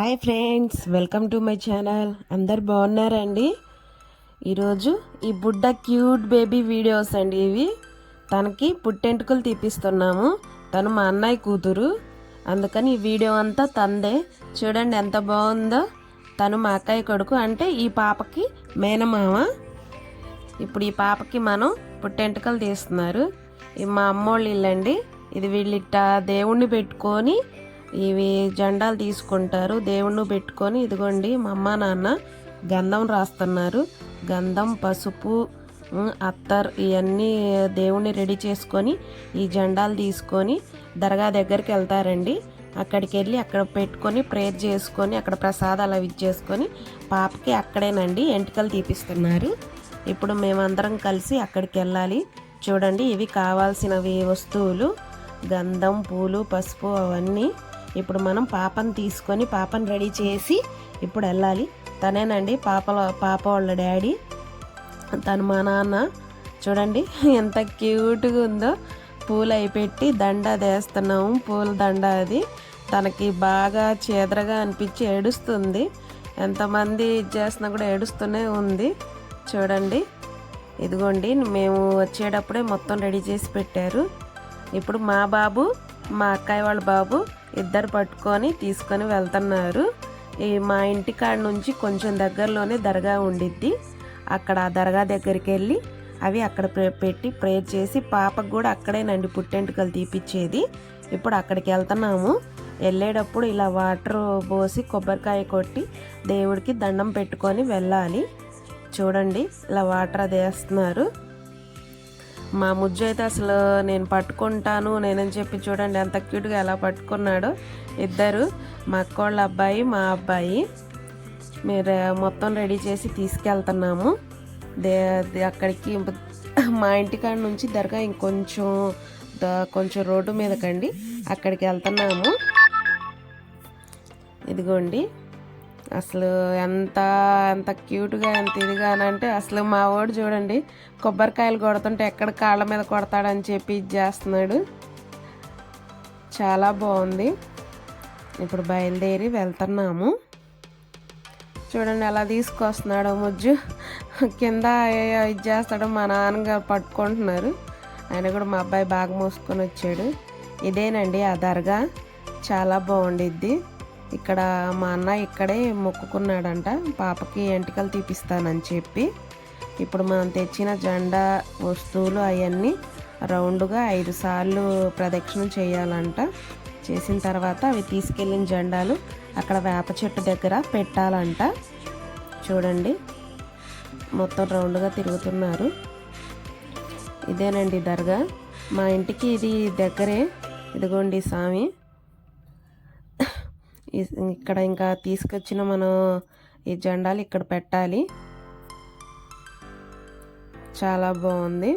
Hi friends, welcome to my channel. అందరు బాగున్నారండి? ఈరోజు ఈ బుడ్డ క్యూట్ బేబీ వీడియోస్ అండి ఇవి. తనకి పుట్టెంటుకలు తీపిస్తున్నాము. తను మా అన్నయ్య కూతురు, అందుకని ఈ వీడియో అంతా తందే. చూడండి ఎంత బాగుందో. తను మా అక్కయ్య కొడుకు, అంటే ఈ పాపకి మేనమామ. ఇప్పుడు ఈ పాపకి మనం పుట్టెంటుకలు తీస్తున్నారు. ఇది మా అమ్మోళ్ళ ఇల్లండి. ఇది వీళ్ళిట్ట దేవుణ్ణి పెట్టుకొని ఇవి జెండాలు తీసుకుంటారు. దేవుణ్ణి పెట్టుకొని ఇదిగోండి మా అమ్మ నాన్న గంధం రాస్తున్నారు. గంధం, పసుపు, అత్తర్ ఇవన్నీ దేవుణ్ణి రెడీ చేసుకొని ఈ జెండాలు తీసుకొని దర్గా దగ్గరికి వెళ్తారండి. అక్కడికి వెళ్ళి అక్కడ పెట్టుకొని ప్రేయర్ చేసుకొని అక్కడ ప్రసాదాలు అవి ఇచ్చేసుకొని పాపకి అక్కడేనండి ఎంటికలు తీపిస్తున్నారు. ఇప్పుడు మేమందరం కలిసి అక్కడికి వెళ్ళాలి. చూడండి, ఇవి కావాల్సినవి వస్తువులు: గంధం, పూలు, పసుపు అవన్నీ. ఇప్పుడు మనం పాపను తీసుకొని పాపను రెడీ చేసి ఇప్పుడు వెళ్ళాలి. తనేనండి పాప వాళ్ళ డాడీ. తను మా నాన్న. చూడండి ఎంత క్యూట్గా ఉందో. పూలు అవి పెట్టి దండ వేస్తున్నాము. పూల దండ అది తనకి బాగా చేదరగా అనిపించి ఏడుస్తుంది. ఎంతమంది చేసినా కూడా ఏడుస్తూనే ఉంది. చూడండి, ఇదిగోండి మేము వచ్చేటప్పుడే మొత్తం రెడీ చేసి పెట్టారు. ఇప్పుడు మా బాబు, మా అక్కయ్య వాళ్ళ బాబు ఇద్దరు పట్టుకొని తీసుకొని వెళ్తున్నారు. ఈ మా ఇంటి కాడ నుంచి కొంచెం దగ్గరలోనే దర్గా ఉండిద్ది. అక్కడ ఆ దర్గా దగ్గరికి వెళ్ళి అవి అక్కడ పెట్టి ప్రేయర్ చేసి పాపకు కూడా అక్కడేనండి పుట్టెంటుకలు తీపిచ్చేది. ఇప్పుడు అక్కడికి వెళ్తున్నాము. వెళ్ళేటప్పుడు ఇలా వాటర్ పోసి కొబ్బరికాయ కొట్టి దేవుడికి దండం పెట్టుకొని వెళ్ళాలి. చూడండి, ఇలా వాటర్ అది వేస్తున్నారు. మా ముజ్జు అయితే అసలు నేను పట్టుకుంటాను నేనని చెప్పి చూడండి ఎంత క్యూట్గా ఎలా పట్టుకున్నాడో. ఇద్దరు, మా అక్కోళ్ళ అబ్బాయి, మా అబ్బాయి. మీరు మొత్తం రెడీ చేసి తీసుకెళ్తున్నాము అక్కడికి. మా ఇంటికాడ నుంచి దర్గా కొంచెం రోడ్డు మీదకండి, అక్కడికి వెళ్తున్నాము. ఇదిగోండి, అసలు ఎంత క్యూట్గా ఎంత ఇదిగా అంటే అసలు మా వాడు చూడండి కొబ్బరికాయలు కొడుతుంటే ఎక్కడ కాళ్ళ మీద కొడతాడని చెప్పి ఇది చేస్తున్నాడు. చాలా బాగుంది. ఇప్పుడు బయలుదేరి వెళ్తున్నాము. చూడండి ఎలా తీసుకొస్తున్నాడు ముజ్జు. కింద ఇది చేస్తాడు. మా నాన్నగారు పట్టుకుంటున్నారు. ఆయన కూడా మా అబ్బాయి బాగా మోసుకొని వచ్చాడు. ఇదేనండి ఆ దర్గా. చాలా బాగుండిద్ది. ఇక్కడ మా అన్న ఇక్కడే మొక్కుకున్నాడంట పాపకి ఎంటికలు తీపిస్తానని చెప్పి. ఇప్పుడు మనం తెచ్చిన జెండా వస్తువులు అవన్నీ రౌండ్గా 5 సార్లు ప్రదక్షిణం చేయాలంట. చేసిన తర్వాత అవి తీసుకెళ్ళిన జెండాలు అక్కడ వేప చెట్టు దగ్గర పెట్టాలంట. చూడండి, మొత్తం రౌండ్గా తిరుగుతున్నారు. ఇదేనండి దర్గా. మా ఇంటికి ఇది దగ్గరే. ఇదిగోండి స్వామి. ఇక్కడ ఇంకా తీసుకొచ్చిన మనం ఈ జెండాలు ఇక్కడ పెట్టాలి. చాలా బాగుంది.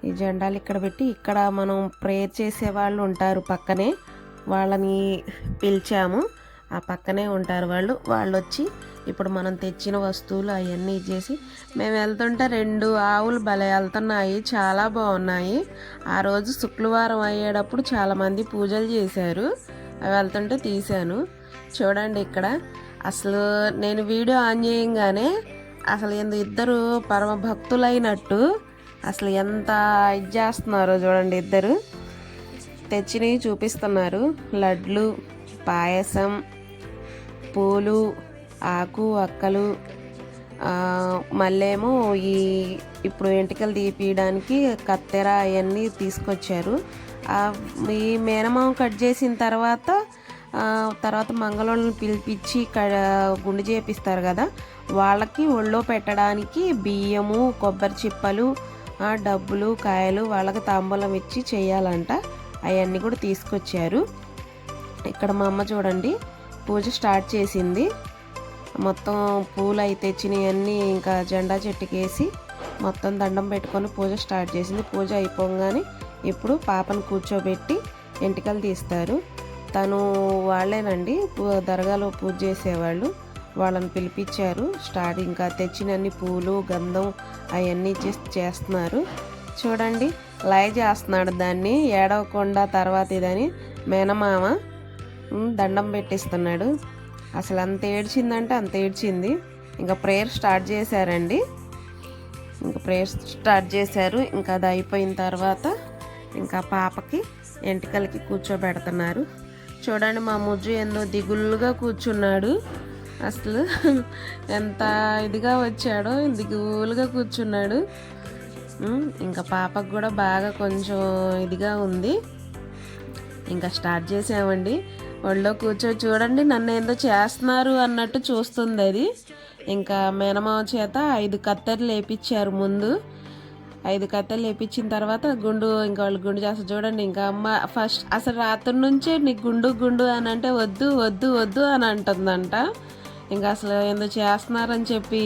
ఈ జెండాలు ఇక్కడ పెట్టి ఇక్కడ మనం ప్రేయర్ చేసే వాళ్ళు ఉంటారు పక్కనే, వాళ్ళని పిలిచాము. ఆ పక్కనే ఉంటారు వాళ్ళు వచ్చి ఇప్పుడు మనం తెచ్చిన వస్తువులు అవన్నీ ఇచ్చేసి మేము వెళ్తుంటే 2 ఆవులు భలే వెళ్తున్నాయి. చాలా బాగున్నాయి. ఆ రోజు శుక్రవారం అయ్యేటప్పుడు చాలామంది పూజలు చేశారు. అవి వెళ్తుంటే తీశాను. చూడండి, ఇక్కడ అసలు నేను వీడియో ఆన్ చేయంగానే అసలు ఇద్దరు పరమ భక్తులైనట్టు అసలు ఎంత ఇది చేస్తున్నారో చూడండి. ఇద్దరు తెచ్చినవి చూపిస్తున్నారు. లడ్లు, పాయసం, పూలు, ఆకు వక్కలు, మళ్ళేమో ఇప్పుడు ఎంటికలు తీపియడానికి కత్తెర అవన్నీ తీసుకొచ్చారు. ఈ మేనమామ కట్ చేసిన తర్వాత మంగళోళ్ళని పిలిపించి గుండు చేపిస్తారు కదా, వాళ్ళకి ఒళ్ళో పెట్టడానికి బియ్యము, కొబ్బరి చిప్పలు, డబ్బులు, కాయలు వాళ్ళకి తాంబూలం ఇచ్చి చేయాలంట. అవన్నీ కూడా తీసుకొచ్చారు. ఇక్కడ మా అమ్మ చూడండి పూజ స్టార్ట్ చేసింది. మొత్తం పూలు అయితే తెచ్చినవన్నీ ఇంకా జెండా చెట్టుకేసి మొత్తం దండం పెట్టుకొని పూజ స్టార్ట్ చేసింది. పూజ అయిపోగానే ఇప్పుడు పాపను కూర్చోబెట్టి ఎంటికలు తీస్తారు. తను వాళ్ళేనండి దర్గాలో పూజ చేసేవాళ్ళు. వాళ్ళని పిలిపించారు. ఇంకా తెచ్చినన్ని పూలు, గంధం అవన్నీ చేస్తున్నారు. చూడండి, లైవ్ చేస్తున్నాడు దాన్ని ఏడవకుండా తర్వాత ఇదని. మేనమామ దండం పెట్టిస్తున్నాడు. అసలు అంత ఏడ్చిందంటే అంత ఏడ్చింది. ఇంకా ప్రేయర్ స్టార్ట్ చేశారండి. ఇంకా ప్రేయర్ స్టార్ట్ చేశారు. ఇంకా అది అయిపోయిన తర్వాత ఇంకా పాపకి ఎంటికలకి కూర్చోబెడుతున్నారు. చూడండి మా ముజ్జు ఎంతో దిగులుగా కూర్చున్నాడు. అసలు ఎంత ఇదిగా వచ్చాడో దిగులుగా కూర్చున్నాడు. ఇంకా పాపకు కూడా బాగా కొంచెం ఇదిగా ఉంది. ఇంకా స్టార్ట్ చేసామండి. ఒళ్ళో కూర్చో చూడండి నన్ను ఏందో చేస్తున్నారు అన్నట్టు చూస్తుంది అది. ఇంకా మేనమామ చేత 5 కత్తెరలు వేయించారు. ముందు 5 కత్తెరలు వేయించిన తర్వాత గుండు, ఇంకా వాళ్ళు గుండు చేస్తారు చూడండి. ఇంకా అమ్మ ఫస్ట్ అసలు రాత్రి నుంచే నీకు గుండు గుండు అని అంటే వద్దు వద్దు వద్దు అని అంటుందంట. ఇంకా అసలు ఎందుకు చేస్తున్నారని చెప్పి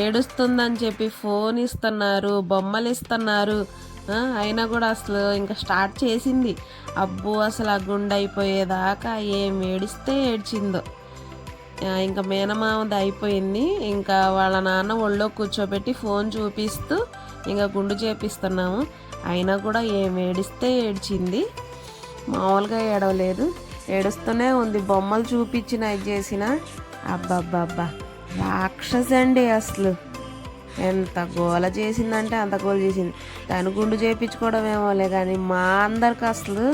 ఏడుస్తుందని చెప్పి ఫోన్ ఇస్తున్నారు, బొమ్మలు ఇస్తున్నారు. అయినా కూడా అసలు ఇంకా స్టార్ట్ చేసింది. అబ్బో అసలు ఆ గుండె అయిపోయేదాకా ఏం ఏడిస్తే ఏడ్చిందో. ఇంకా మేనమామది అయిపోయింది. ఇంకా వాళ్ళ నాన్న ఒళ్ళో కూర్చోబెట్టి ఫోన్ చూపిస్తూ ఇంకా గుండు చేపిస్తున్నాము. అయినా కూడా ఏం ఏడిస్తే ఏడ్చింది, మామూలుగా ఏడవలేదు, ఏడుస్తూనే ఉంది. బొమ్మలు చూపించిన ఇది చేసిన అబ్బబ్బబ్బా రాక్షసి అండి. అసలు ఎంత గోల చేసిందంటే అంత గోల చేసింది. తను గుండు చేయించుకోవడం ఏమోలే కానీ మా అందరికి అసలు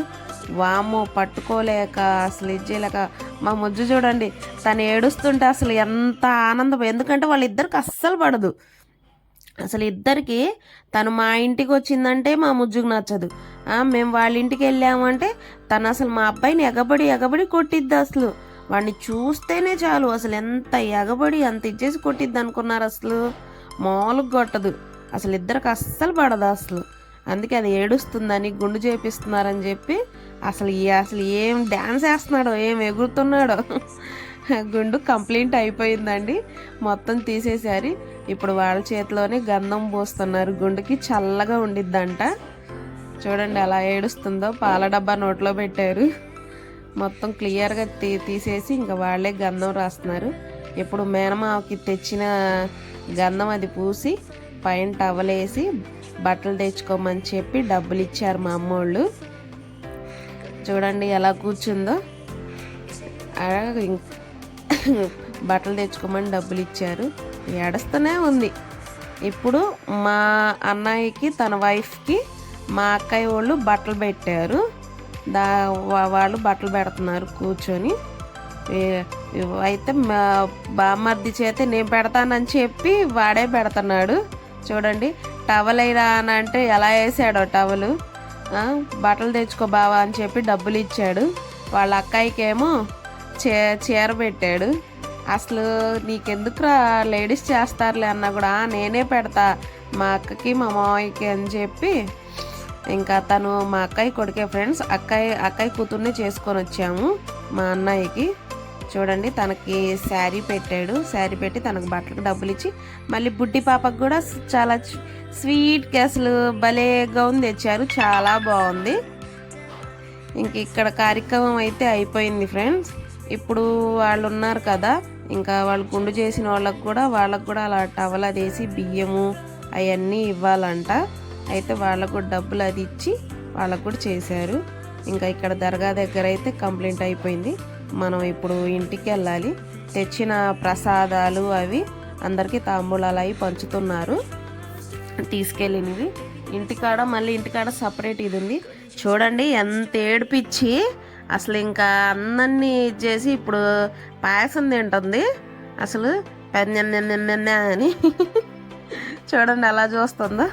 వామ్మో పట్టుకోలేక అసలు ఇది చేయలేక. మా ముజ్జు చూడండి తను ఏడుస్తుంటే అసలు ఎంత ఆనందం. ఎందుకంటే వాళ్ళిద్దరికి అస్సలు పడదు. అసలు ఇద్దరికి తను మా ఇంటికి వచ్చిందంటే మా ముజ్జుకు నచ్చదు. మేము వాళ్ళ ఇంటికి వెళ్ళామంటే తను అసలు మా అబ్బాయిని ఎగబడి ఎగబడి కొట్టిద్ది. అసలు వాడిని చూస్తేనే చాలు అసలు ఎంత ఎగబడి అంత ఇచ్చేసి కొట్టిద్ది అనుకున్నారు. అసలు మామూలుగా కొట్టదు. అసలు ఇద్దరికి అస్సలు పడదు అసలు. అందుకే అది ఏడుస్తుందని గుండు చేపిస్తున్నారని చెప్పి అసలు ఏం డ్యాన్స్ వేస్తున్నాడో ఏం ఎగురుతున్నాడో. గుండు కంప్లీట్ అయిపోయిందండి, మొత్తం తీసేసారు. ఇప్పుడు వాళ్ళ చేతిలోనే గంధం పోస్తున్నారు. గుండుకి చల్లగా ఉండిద్దంట. చూడండి అలా ఏడుస్తుందో. పాల డబ్బా నోట్లో పెట్టారు. మొత్తం క్లియర్గా తీసేసి ఇంకా వాళ్ళే గంధం రాస్తున్నారు. ఇప్పుడు మేనమావకి తెచ్చిన గంధం అది పూసి పైన టవలేసి బట్టలు తెచ్చుకోమని చెప్పి డబ్బులు ఇచ్చారు మా అమ్మోళ్ళు. చూడండి ఎలా కూర్చుందో. బట్టలు తెచ్చుకోమని డబ్బులు ఇచ్చారు. ఏడుస్తూనే ఉంది. ఇప్పుడు మా అన్నయ్యకి తన వైఫ్కి మా అక్కయ్య వాళ్ళు బట్టలు పెట్టారు. వాళ్ళు బట్టలు పెడుతున్నారు కూర్చొని. అయితే మా బామ్మర్ది చేత నేను పెడతానని చెప్పి వాడే పెడుతున్నాడు. చూడండి టవల్ అయినా అని అంటే ఎలా వేసాడో టవలు. బట్టలు తెచ్చుకో బావా అని చెప్పి డబ్బులు ఇచ్చాడు. వాళ్ళ అక్కయ్యకేమో చీర పెట్టాడు. అసలు నీకెందుకురా లేడీస్ చేస్తారులే అన్నా కూడా నేనే పెడతా మా అక్కకి మా మామయ్యకి అని చెప్పి ఇంకా తను మా అక్కయ్య కొడుకే ఫ్రెండ్స్. అక్కయ్య కూతుర్నే చేసుకొని వచ్చాము మా అన్నయ్యకి. చూడండి తనకి శారీ పెట్టాడు. శారీ పెట్టి తనకు బట్టలకు డబ్బులు ఇచ్చి మళ్ళీ బుడ్డి పాపకు కూడా చాలా స్వీట్గా అసలు భలే గౌన్ తెచ్చారు. చాలా బాగుంది. ఇంక ఇక్కడ కార్యక్రమం అయితే అయిపోయింది ఫ్రెండ్స్. ఇప్పుడు వాళ్ళు ఉన్నారు కదా, ఇంకా వాళ్ళు గుండు చేసిన వాళ్ళకు కూడా అలా టవల్ అది వేసి బియ్యము అవన్నీ ఇవ్వాలంట. అయితే వాళ్ళకు కూడా డబ్బులు అది ఇచ్చి వాళ్ళకు కూడా చేశారు. ఇంకా ఇక్కడ దర్గా దగ్గర అయితే కంప్లీట్ అయిపోయింది. మనం ఇప్పుడు ఇంటికి వెళ్ళాలి. తెచ్చిన ప్రసాదాలు అవి అందరికీ తాంబూలాలు అవి పంచుతున్నారు. తీసుకెళ్ళినవి ఇంటికాడ సపరేట్ ఇది ఉంది. చూడండి ఎంత ఏడిపించి అసలు ఇంకా అందరినీ చేసి ఇప్పుడు పాయసం తింటుంది. అసలు అని చూడండి అలా చూస్తుందో.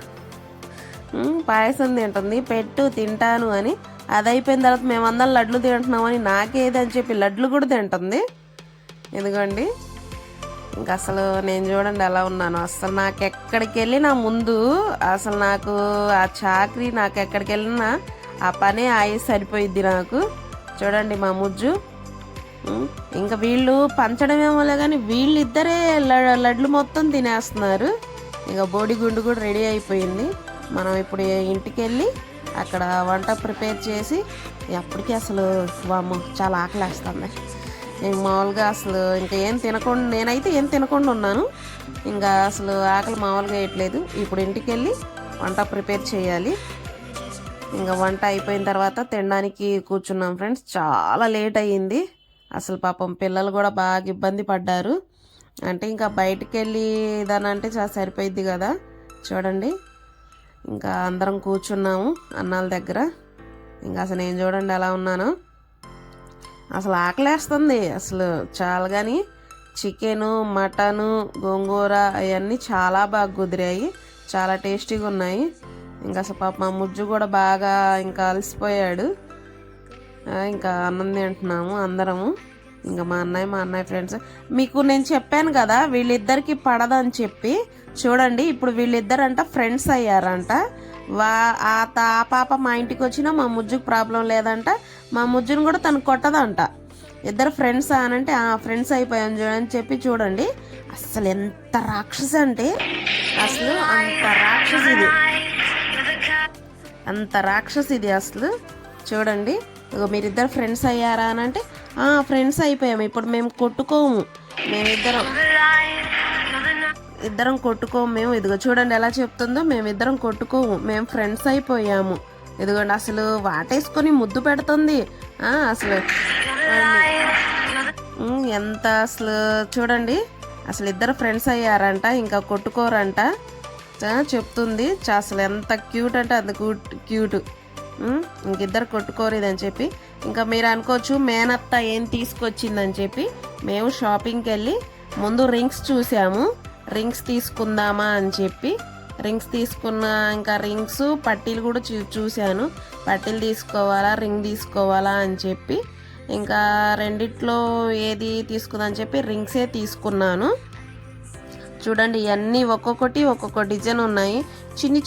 పాయసం తింటుంది, పెట్టు తింటాను అని. అది అయిపోయిన తర్వాత మేమందరం లడ్లు తింటున్నామని నాకేది అని చెప్పి లడ్లు కూడా తింటుంది. ఎందుకండి ఇంకా అసలు నేను చూడండి ఎలా ఉన్నాను. అసలు నాకు ఎక్కడికి వెళ్ళినా ముందు అసలు నాకు ఆ చాకరీ నాకు ఎక్కడికి వెళ్ళినా ఆ పనే సరిపోయిద్ది నాకు. చూడండి మా ముజ్జు. ఇంకా వీళ్ళు పంచడమేమోలే కానీ వీళ్ళిద్దరే లడ్లు మొత్తం తినేస్తున్నారు. ఇంకా బోడిగుండు కూడా రెడీ అయిపోయింది. మనం ఇప్పుడు ఇంటికి వెళ్ళి అక్కడ వంట ప్రిపేర్ చేసి అప్పటికి అసలు వామ్మో చాలా ఆకలేస్తుంది. నేను మామూలుగా అసలు ఇంకా నేనైతే ఏం తినకుండా ఉన్నాను. ఇంకా అసలు ఆకలి మామూలుగా వేయట్లేదు. ఇప్పుడు ఇంటికి వెళ్ళి వంట ప్రిపేర్ చేయాలి. ఇంకా వంట అయిపోయిన తర్వాత తినడానికి కూర్చున్నాం ఫ్రెండ్స్. చాలా లేట్ అయ్యింది అసలు. పాపం పిల్లలు కూడా బాగా ఇబ్బంది పడ్డారు. అంటే ఇంకా బయటికి వెళ్ళి దానంటే చాలా సరిపోయిద్ది కదా. చూడండి ఇంకా అందరం కూర్చున్నాము అన్నాల దగ్గర. ఇంకా అసలు నేను చూడండి ఎలా ఉన్నాను. అసలు ఆకలేస్తుంది అసలు చాలా. కానీ చికెను, మటను, గోంగూర అవన్నీ చాలా బాగా కుదిరాయి, చాలా టేస్టీగా ఉన్నాయి. ఇంకా అసలు పాప మా ముజ్జు కూడా బాగా ఇంకా అలసిపోయాడు. ఇంకా అన్నం తింటున్నాము అందరము. ఇంకా మా అన్నయ్య ఫ్రెండ్స్. మీకు నేను చెప్పాను కదా వీళ్ళిద్దరికి పడదని చెప్పి. చూడండి ఇప్పుడు వీళ్ళిద్దరంట ఫ్రెండ్స్ అయ్యారంట. ఆ పాప మా ఇంటికి వచ్చినా మా ముజ్జుకు ప్రాబ్లం లేదంట. మా ముజ్జును కూడా తను కొట్టదంట. ఇద్దరు ఫ్రెండ్స్ అనంటే ఫ్రెండ్స్ అయిపోయాం చూడని చెప్పి. చూడండి అసలు ఎంత రాక్షసి అంటే అసలు అంత రాక్షసిది అసలు. చూడండి మీరిద్దరు ఫ్రెండ్స్ అయ్యారా అని అంటే ఫ్రెండ్స్ అయిపోయాము, ఇప్పుడు మేము కొట్టుకోము, ఇద్దరం కొట్టుకోము మేము. ఇదిగో చూడండి ఎలా చెప్తుందో, మేమిద్దరం కొట్టుకోము, మేము ఫ్రెండ్స్ అయిపోయాము. ఇదిగోండి అసలు వాటేసుకొని ముద్దు పెడుతుంది అసలు. ఎంత అసలు చూడండి అసలు ఇద్దరు ఫ్రెండ్స్ అయ్యారంట, ఇంకా కొట్టుకోరంట చెప్తుంది. అసలు ఎంత క్యూట్ అంటే అంత క్యూట్. ఇంకిద్దరు కొట్టుకోరు ఇదని చెప్పి. ఇంకా మీరు అనుకోవచ్చు మేనత్త ఏం తీసుకొచ్చిందని చెప్పి. మేము షాపింగ్కి వెళ్ళి ముందు రింగ్స్ చూసాము, రింగ్స్ తీసుకుందామా అని చెప్పి. రింగ్స్ తీసుకున్న, ఇంకా రింగ్స్ పట్టీలు కూడా చూశాను. పట్టీలు తీసుకోవాలా రింగ్ తీసుకోవాలా అని చెప్పి ఇంకా రెండిట్లో ఏది తీసుకుందని చెప్పి రింగ్సే తీసుకున్నాను. చూడండి ఇవన్నీ ఒక్కొక్క డిజైన్ ఉన్నాయి,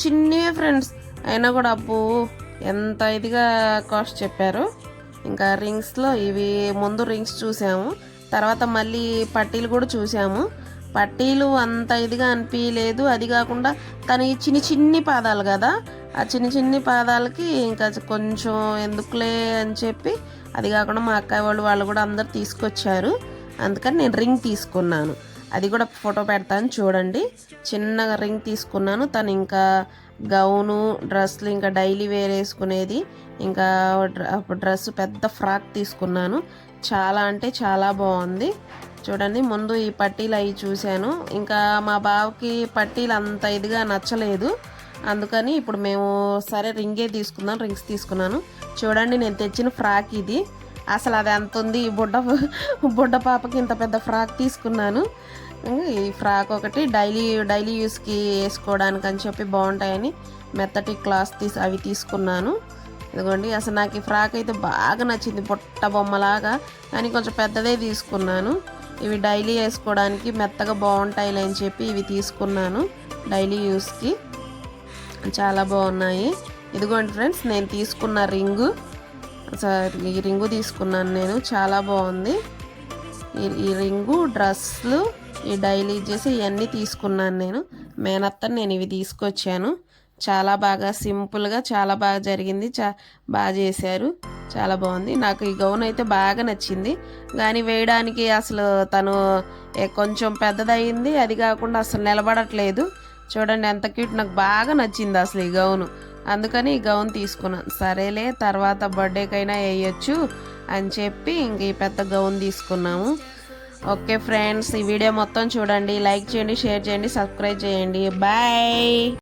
చిన్నవే ఫ్రెండ్స్. అయినా కూడా అబ్బో ఎంత ఇదిగా కాస్ట్ చెప్పారు. ఇంకా రింగ్స్లో ఇవి ముందు రింగ్స్ చూసాము, తర్వాత మళ్ళీ పట్టీలు కూడా చూసాము. పట్టీలు అంత ఇదిగా అనిపించలేదు. అది కాకుండా తను ఈ చిన్ని పాదాలు కదా, ఆ చిన్ని పాదాలకి ఇంకా కొంచెం ఎందుకులే అని చెప్పి, అది కాకుండా మా అక్కయ్య వాళ్ళు కూడా అందరు తీసుకొచ్చారు. అందుకని నేను రింగ్ తీసుకున్నాను. అది కూడా ఫోటో పెడతాను చూడండి. చిన్నగా రింగ్ తీసుకున్నాను. తను ఇంకా గౌను, డ్రెస్లు, ఇంకా డైలీ వేర్ వేసుకునేది, ఇంకా డ్రెస్ పెద్ద ఫ్రాక్ తీసుకున్నాను. చాలా అంటే చాలా బాగుంది. చూడండి ముందు ఈ పట్టీలు అవి చూశాను. ఇంకా మా బావకి పట్టీలు అంత ఇదిగా నచ్చలేదు. అందుకని ఇప్పుడు మేము సరే రింగే తీసుకుందాం, రింగ్స్ తీసుకున్నాను. చూడండి నేను తెచ్చిన ఫ్రాక్ ఇది. అసలు అది ఎంత ఉంది, బుడ్డ పాపకి ఇంత పెద్ద ఫ్రాక్ తీసుకున్నాను. ఈ ఫ్రాక్ ఒకటి డైలీ యూస్కి వేసుకోవడానికి అని చెప్పి బాగుంటాయని మెత్తటి క్లాత్ అవి తీసుకున్నాను. ఇదిగోండి అసలు నాకు ఈ ఫ్రాక్ అయితే బాగా నచ్చింది, పొట్ట బొమ్మలాగా. కానీ కొంచెం పెద్దదే తీసుకున్నాను. ఇవి డైలీ వేసుకోవడానికి మెత్తగా బాగుంటాయిలే అని చెప్పి ఇవి తీసుకున్నాను డైలీ యూస్కి. చాలా బాగున్నాయి. ఇదిగోండి ఫ్రెండ్స్ నేను తీసుకున్న రింగు, ఈ రింగు తీసుకున్నాను నేను. చాలా బాగుంది ఈ రింగు. డ్రెస్లు, ఈ డైలీ చేసి ఇవన్నీ తీసుకున్నాను నేను. మేనత్తని నేను ఇవి తీసుకొచ్చాను. చాలా బాగా సింపుల్గా చాలా బాగా జరిగింది, బాగా చేశారు, చాలా బాగుంది. నాకు ఈ గౌన్ అయితే బాగా నచ్చింది. కానీ వేయడానికి అసలు తను కొంచెం పెద్దదయ్యింది, అది కాకుండా అసలు నిలబడట్లేదు. చూడండి ఎంత క్యూట్, నాకు బాగా నచ్చింది అసలు ఈ గౌను. అందుకని ఈ గౌన్ తీసుకున్నాను. సరేలే తర్వాత బర్త్డేకైనా వేయచ్చు అని చెప్పి ఇంక ఈ పెద్ద గౌన్ తీసుకున్నాము. ఓకే ఫ్రెండ్స్, ఈ వీడియో మొత్తం చూడండి, లైక్ చేయండి, షేర్ చేయండి, సబ్స్క్రైబ్ చేయండి. బాయ్.